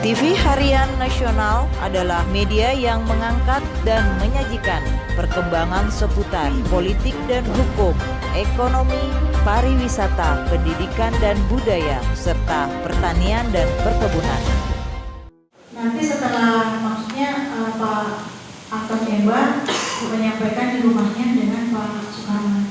TV Harian Nasional adalah media yang mengangkat dan menyajikan perkembangan seputar politik dan hukum, ekonomi, pariwisata, pendidikan dan budaya, serta pertanian dan perkebunan. Nanti setelah Pak Anton Emba menyampaikan di rumahnya dengan Pak Soekarno.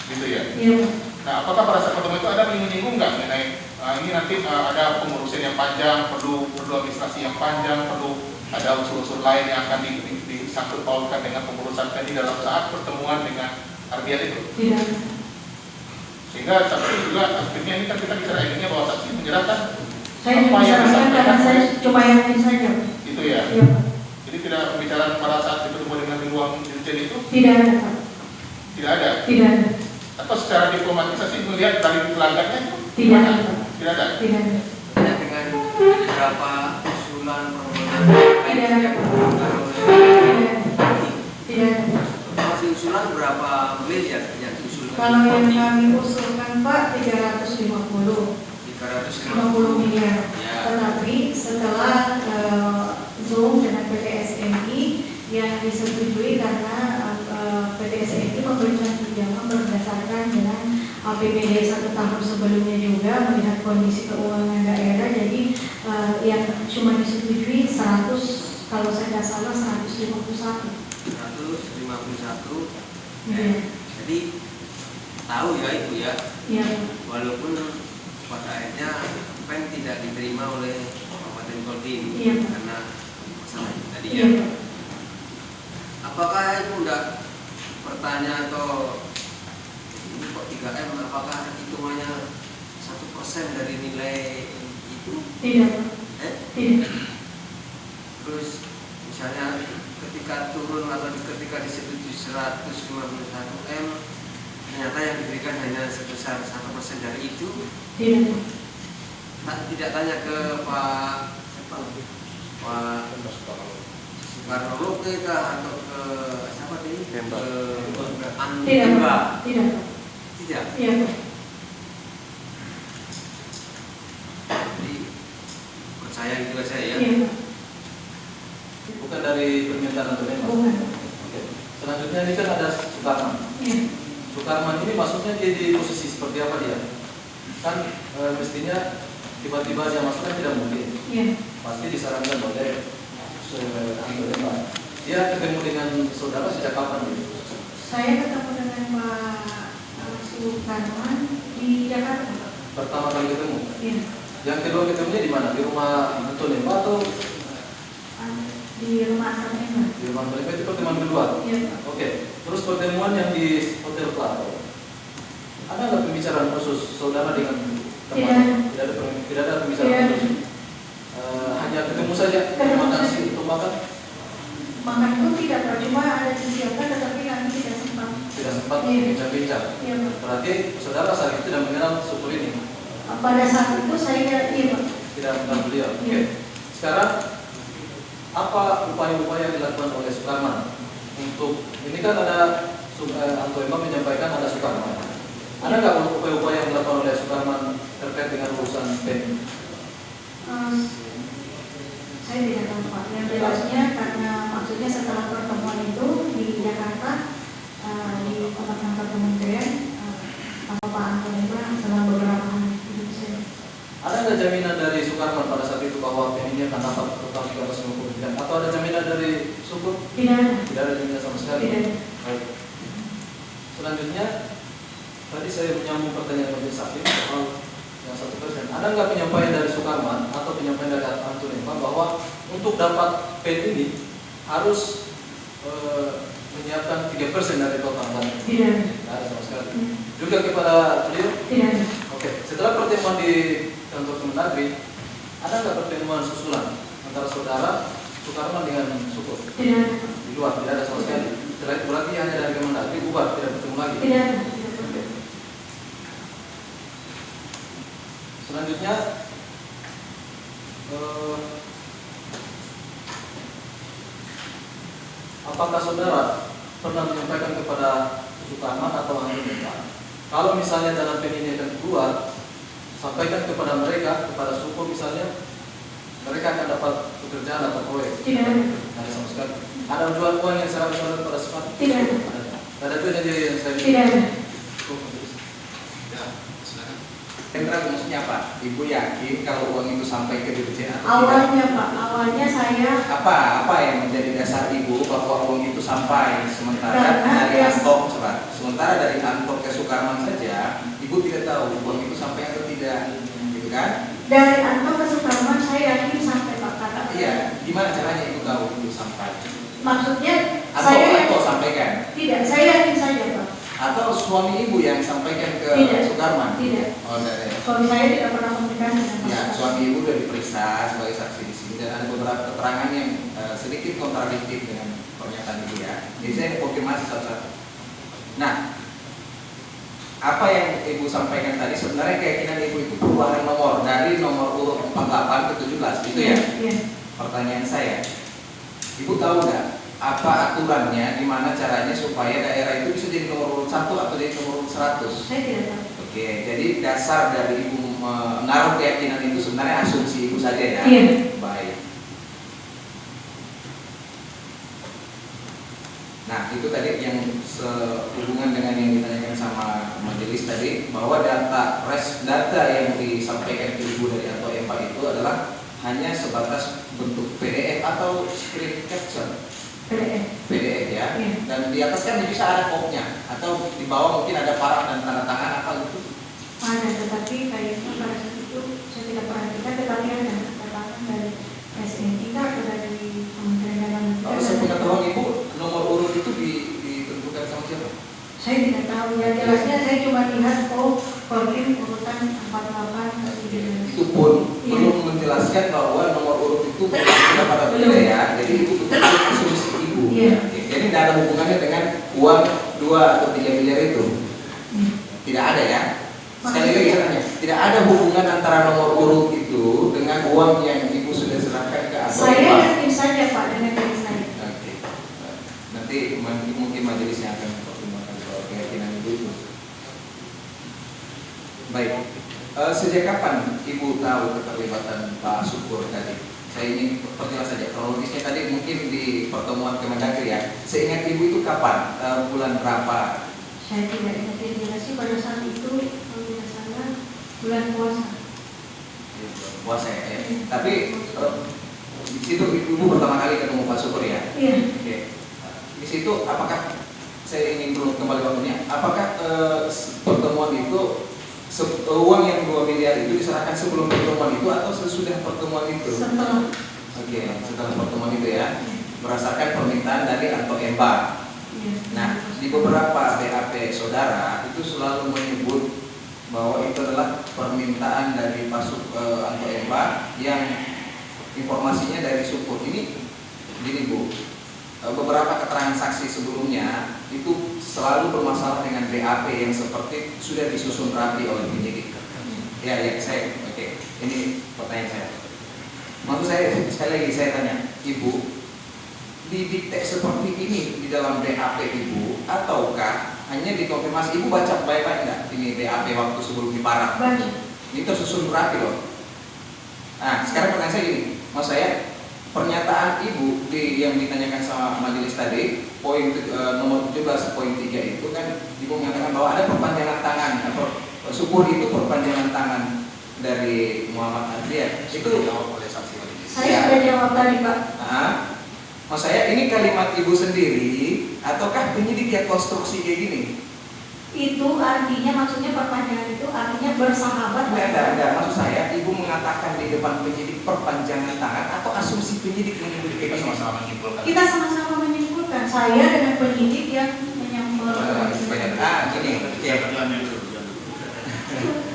Gitu ya? Iya. Nah, apakah pada saat pertemuan itu ada menyinggung nggak mengenai ini nanti ada pengurusan yang panjang, perlu administrasi yang panjang, perlu ada unsur-unsur lain yang akan disangkut pautkan dengan pengurusan tadi dalam saat pertemuan dengan Ardian itu? Tidak. Sehingga saksi juga akhirnya ini kan kita bicara intinya bahwa saksi menyerahkan Saya membicarakan karena saya cuma yakin saja. Itu ya? Iya, Pak. Jadi tidak pembicaraan pada saat bertemu dengan di ruang dirjen itu? Tidak ada, Pak. Tidak ada? Tidak ada. Atau secara diplomatisasi melihat dari pelanggannya itu? Tidak ada, Pak. Tidak ada? Tidak ada. Hanya dengan beberapa usulan permohonan Tidak ada, Pak. Tidak ada. masih usulan berapa miliar yang diusulkan? Kalau yang kami usulkan, Pak, 350 miliar. Ya. Tetapi setelah Zoom dengan PT SMI yang disetujui karena PT SMI memberikan pinjaman berdasarkan dengan APBD 1 tahun sebelumnya juga melihat kondisi keuangan daerah, jadi yang cuma disetujui 100, kalau saya tidak salah 151. 151. Iya. Jadi tahu ya itu ya. Iya. Walaupun pada akhirnya pen tidak diterima oleh Kabupaten Kodim. Iya. Karena masalah itu tadi Iya. ya. Apakah itu enggak pertanyaan atau ini kok 3M, apakah hitungannya 1% dari nilai itu? Tidak. Tidak. Terus misalnya ketika turun atau ketika disetujui 151 M, ternyata yang diberikan hanya sebesar 1% dari itu. Tidak. Tidak tanya ke Pak Soekarno Loke atau ke siapa ini? Ke Antemba. Tidak. Tidak. Iya. Jadi percaya gitu aja ya. Iya. Bukan dari permintaan atau memang. Bukan. Oke. Selanjutnya ini kan ada Sukarman. Iya. Sukarman ini maksudnya dia di posisi seperti apa dia? Kan mestinya tiba-tiba dia masuk kan tidak mungkin. Iya. Pasti disarankan oleh Anton. Dia ketemu dengan saudara sejak kapan? Saya ketemu dengan Pak Soekarman di Jakarta. Pertama kali ketemu. Iya. Yang kedua ketemunya di mana? Di rumah Anton atau Di rumah Anton Emba. di rumah Anton itu pertemuan kedua? Iya. Oke. Terus pertemuan yang di Hotel Plato. Ada nggak pembicaraan khusus saudara dengan teman? Tidak ada pembicaraan Tidak. khusus. Hanya ketemu saja. Ketemu Makan saja. untuk makan. Makan pun tidak, Pak. Cuma ada disiapkan tetapi kami tidak sempat. Tidak sempat Iya. bincang-bincang. Iya, Pak. Berarti saudara saat itu tidak mengenal suku ini. Pada saat itu saya iya, Pak. Tidak mengenal beliau. Oke. Iya. Sekarang apa upaya-upaya yang dilakukan oleh Sukarman untuk ini kan ada Anton Emba menyampaikan ada Sukarman. Ada nggak upaya-upaya yang dilakukan oleh Sukarman terkait dengan urusan PEN? Saya tidak tahu, Pak. Yang jelasnya karena maksudnya setelah pertemuan itu di Jakarta di tempat kantor kementerian Pak Anton Emba selama beberapa hari itu saya. Ada nggak jaminan dari Sukarman pada saat itu bahwa PEN ini akan dapat total 350 atau ada jaminan dari suku? Tidak ada. Tidak ada jaminan sama sekali. Tidak ada. Baik. Selanjutnya, tadi saya menyambung pertanyaan Majelis Hakim soal yang 1%. Ada nggak penyampaian dari Sukarman atau penyampaian dari Anton Emba bahwa untuk dapat PEN ini harus menyiapkan 3% dari total dana? Tidak ada. Tidak ada sama sekali. Juga kepada beliau? Tidak ada. Oke. Setelah pertemuan di kantor Kemendagri, ada nggak pertemuan susulan antara saudara Sukarman dengan suku? Tidak ada. Di luar tidak ada sama sekali. Berarti hanya dari Kemendagri bubar, tidak bertemu lagi. Tidak ada. Oke. Selanjutnya apakah saudara pernah menyampaikan kepada Sukarman atau Anton Emba kalau misalnya dalam PEN ini akan keluar, sampaikan kepada mereka, kepada suku misalnya, akan dapat pekerjaan atau proyek? Tidak ada. Tidak ada sama sekali. Ada jual uang yang secara pada sempat? Tidak ada. Ada juga jadi yang saya Tidak ada. Ya, silakan. Hendra, maksudnya apa? Ibu yakin kalau uang itu sampai ke dirjen atau tidak? Awalnya Pak, awalnya saya Apa yang menjadi dasar ibu bahwa uang itu sampai sementara Karena dari dia- Antok, sementara dari Antok ke Sukarman saja, ibu tidak tahu uang itu sampai atau tidak, gitu kan? dari Antok ke Sukarman saya yakin sampai Pak kata. Iya, gimana caranya ibu tahu itu sampai? Maksudnya Atau saya Antok sampaikan? tidak, saya yakin saja Pak. Atau suami ibu yang sampaikan ke Tidak. Sukarman? Tidak. Oh, tidak. Suami saya tidak pernah komunikasi dengan Pak. Ya, suami ibu sudah diperiksa sebagai saksi di sini dan ada beberapa keterangan yang sedikit kontradiktif dengan pernyataan ibu ya. Jadi saya konfirmasi satu-satu. Nah, apa yang ibu sampaikan tadi sebenarnya keyakinan ibu itu perubahan nomor dari nomor urut 48 ke 17 gitu ya. Iya. Pertanyaan saya, ibu tahu nggak apa aturannya, gimana caranya supaya daerah itu bisa jadi nomor urut 1 atau jadi nomor urut 100? Saya tidak tahu. Oke, jadi dasar dari ibu menaruh keyakinan itu sebenarnya asumsi ibu saja ya. Iya. Baik. Nah, itu tadi yang sehubungan dengan yang ditanyakan sama majelis tadi, bahwa data yang disampaikan ke ibu dari atau EMPA itu adalah hanya sebatas bentuk PDF atau screen capture. PDF ya. Iya. Dan di atas kan bisa ada kopnya atau di bawah mungkin ada paraf dan tanda tangan apa gitu. Ada, tetapi kayaknya pada saat itu saya tidak perhatikan, tetapi ada keterangan dari SNI atau dari Kementerian Dalam Negeri. Kalau saya punya tahu ibu, nomor urut itu ditentukan sama siapa? Saya tidak tahu, ya jelasnya saya cuma lihat Kodim urutan 48 Itu pun Iya. belum menjelaskan bahwa nomor urut itu tidak pada beda ya. Jadi itu betul-betul asumsi ibu. Iya. Oke, jadi tidak ada hubungannya dengan uang 2 atau 3 miliar itu. Tidak ada ya. Sekali lagi saya tanya, tidak ada hubungan antara nomor urut itu dengan uang yang ibu sudah serahkan ke atau Saya Pak? yakin saja Pak dengan diri saya. Oke. Nanti mungkin majelisnya akan mempertimbangkan soal keyakinan ibu itu. Baik. Sejak kapan ibu tahu keterlibatan Pak Syukur tadi? Saya ingin perjelas saja kronologisnya tadi mungkin di pertemuan Kemendagri ya. Seingat ibu itu kapan? Bulan berapa? Saya tidak ingat yang jelas sih pada saat itu, kalau tidak salah bulan puasa. Puasa ya. Tapi di situ ibu pertama kali ketemu Pak Syukur ya. Iya. Oke. Di situ apakah saya ingin dulu kembali waktunya? Apakah pertemuan itu uang yang 2 miliar itu diserahkan sebelum pertemuan itu atau sesudah pertemuan itu? Setelah. Oke, setelah pertemuan itu ya, berdasarkan permintaan dari Anto Emba. Iya. Nah, di beberapa BAP saudara itu selalu menyebut bahwa itu adalah permintaan dari Pak Anto Emba yang informasinya dari Syukur. Ini gini Bu, beberapa keterangan saksi sebelumnya itu selalu bermasalah dengan BAP yang seperti sudah disusun rapi oleh penyidik. Ya, saya, oke. Ini pertanyaan saya. Maksud saya, sekali lagi saya tanya, Ibu, didikte seperti ini di dalam BAP Ibu, ataukah hanya dikonfirmasi? Ibu baca baik-baik enggak ini BAP waktu sebelum diparah? Baca. Ini tersusun rapi loh. Nah, sekarang pertanyaan saya gini, maksud saya pernyataan Ibu yang ditanyakan sama majelis tadi, poin nomor 17.3 itu kan Ibu mengatakan bahwa ada perpanjangan tangan atau Syukur itu perpanjangan tangan dari Muhammad Adrian. Itu dijawab oleh saksi majelis. Saya sudah jawab tadi Pak. Nah, maksud saya ini kalimat Ibu sendiri ataukah penyidik yang konstruksi kayak gini? Itu artinya, maksudnya perpanjangan itu artinya bersahabat. Enggak. Maksud saya Ibu mengatakan di depan penyidik perpanjangan tangan atau asumsi penyidik yang Kita kayak gini? sama-sama menyimpulkan. Kita sama-sama menyimpulkan, saya dengan penyidik yang menyampaikan. Gini, ya.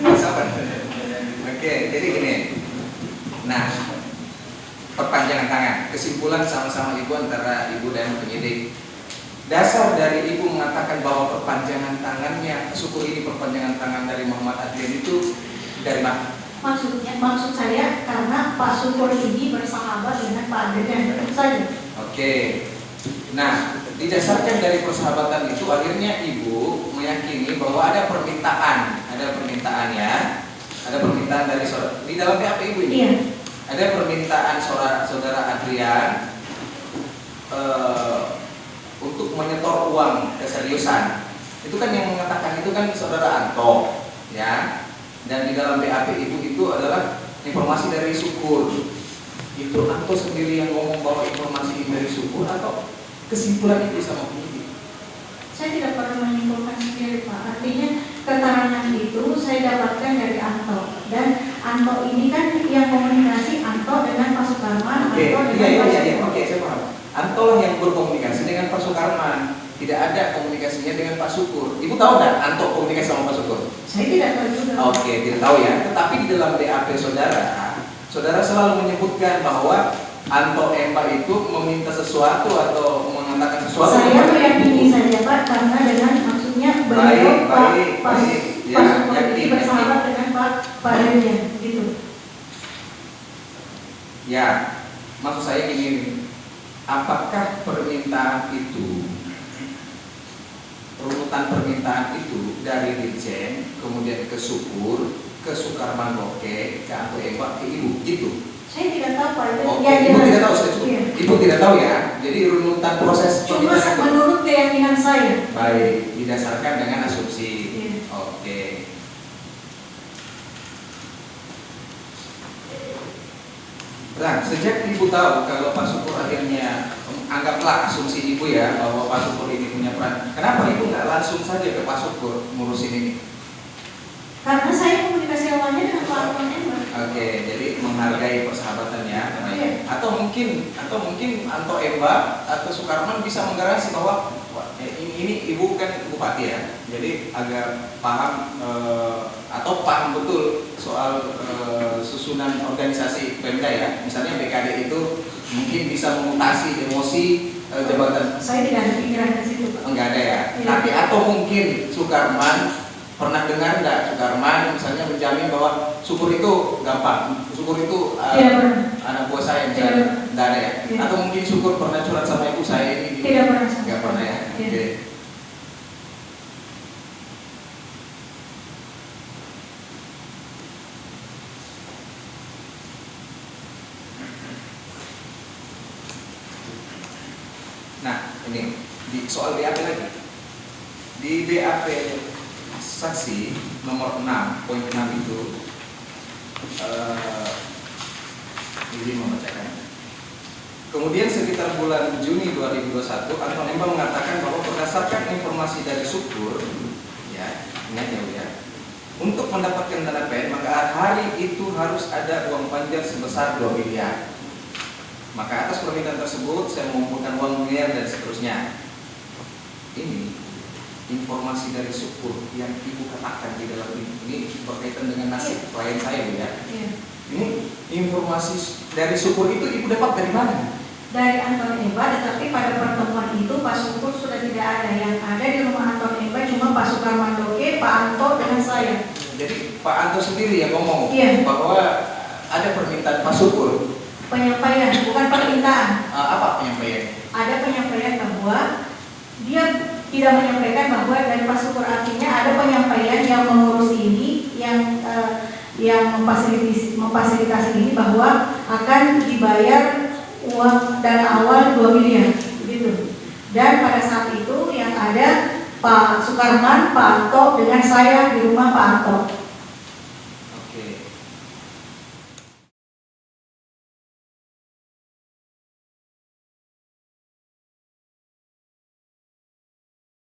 Sabar. Oke, jadi gini. Nah, perpanjangan tangan, kesimpulan sama-sama Ibu antara Ibu dan penyidik. Dasar dari Ibu mengatakan bahwa perpanjangan tangannya, Syukur ini perpanjangan tangan dari Muhammad Adrian itu dari mana? Maksud saya karena Pak Syukur ini bersahabat dengan Pak Adrian, tentu saja. Oke. Nah, didasarkan dari persahabatan itu akhirnya Ibu meyakini bahwa ada permintaan ya. Ada permintaan dari saudara di dalam BAP Ibu ini. Iya. Ada permintaan menyetor uang keseriusan. Itu kan yang mengatakan itu kan saudara Anto, ya. Dan di dalam BAP itu adalah informasi dari Syukur. Itu Anto sendiri yang ngomong bahwa informasi ini dari Syukur atau kesimpulan itu sama penyidik? Saya tidak pernah menyimpulkan sendiri, Pak. Artinya keterangan itu saya dapatkan dari Anto, dan Anto ini kan yang komunikasi Anto dengan Pak Sukarman, Oke, Anto dengan Pak Syukur. oke, saya paham. Anto yang berkomunikasi dengan Pak Sukarman, tidak ada komunikasinya dengan Pak Syukur. Ibu tahu nggak Anto komunikasi sama Pak Syukur? Saya tidak tahu juga. Oke, tidak tahu ya. Tetapi di dalam BAP saudara selalu menyebutkan bahwa Anto Emba itu meminta sesuatu atau mengatakan sesuatu. Saya meyakini saja, Pak, karena dengan maksudnya beliau Pak Ya, Syukur yakin, ini bersahabat dengan Pak Demian, gitu. Ya, maksud saya gini, apakah permintaan itu, runutan permintaan itu dari Dirjen, kemudian ke Syukur, ke Sukarman Loke, ke Anto Emba, ke Ibu, gitu? Saya tidak tahu, Pak. Oke, Ya, Ibu jelas. tidak tahu, Iya. Ibu tidak tahu ya. Jadi runutan proses Cuma permintaan itu menurut keyakinan saya. baik didasarkan dengan asumsi. Iya. Oke. Nah, sejak Ibu tahu kalau Pak Syukur akhirnya anggaplah asumsi Ibu ya bahwa Pak Syukur ini punya peran, kenapa Ibu nggak langsung saja ke Pak Syukur ngurusin ini? Karena saya komunikasi awalnya dengan Pak Anton Emba. Oke, jadi menghargai persahabatannya. Iya. Atau mungkin Anto Emba atau Sukarman bisa menggaransi bahwa wah, ini Ibu kan bupati ya, jadi agak paham atau paham betul soal susunan organisasi Pemda ya. Misalnya BKD itu mungkin bisa memutasi emosi jabatan. Saya tidak ada pikiran ke situ, Pak. Enggak ada ya. Iya. Tapi atau mungkin Sukarman pernah dengar enggak Sukarman misalnya menjamin bahwa Syukur itu gampang, Syukur itu Tidak pernah. anak buah saya misalnya, enggak ada ya. Iya. Atau mungkin Syukur pernah curhat sama ibu saya ini. Tidak pernah. Enggak pernah ya. Iya. Oke. Nah, ini di soal BAP lagi. Di BAP saksi nomor 6.6 itu ini membacakan. Kemudian sekitar bulan Juni 2021, Anton Emba mengatakan bahwa berdasarkan informasi dari Syukur, ya, ingat ya, untuk mendapatkan dana PN maka hari itu harus ada uang panjar sebesar 2 miliar. Maka atas permintaan tersebut saya mengumpulkan uang miliar dan seterusnya. Ini informasi dari Syukur yang Ibu katakan di dalam ini berkaitan dengan nasib klien saya, Bu ya. Iya. Ini informasi dari Syukur itu Ibu dapat dari mana? Dari Anton Emba, tetapi pada pertemuan itu Pak Syukur sudah tidak ada. Yang ada di rumah Anton Emba cuma Pak Sukarman Loke, Pak Anto dengan saya. Jadi Pak Anto sendiri yang ngomong Iya. bahwa ada permintaan Pak Syukur. Penyampaian, bukan permintaan. Apa penyampaian? Ada penyampaian bahwa dia tidak menyampaikan bahwa dari Pak Syukur, artinya ada penyampaian yang mengurus ini, yang memfasilitasi ini bahwa akan dibayar uang dana awal 2 miliar gitu. Dan pada saat itu yang ada Pak Sukarman, Pak Anto dengan saya di rumah Pak Anto.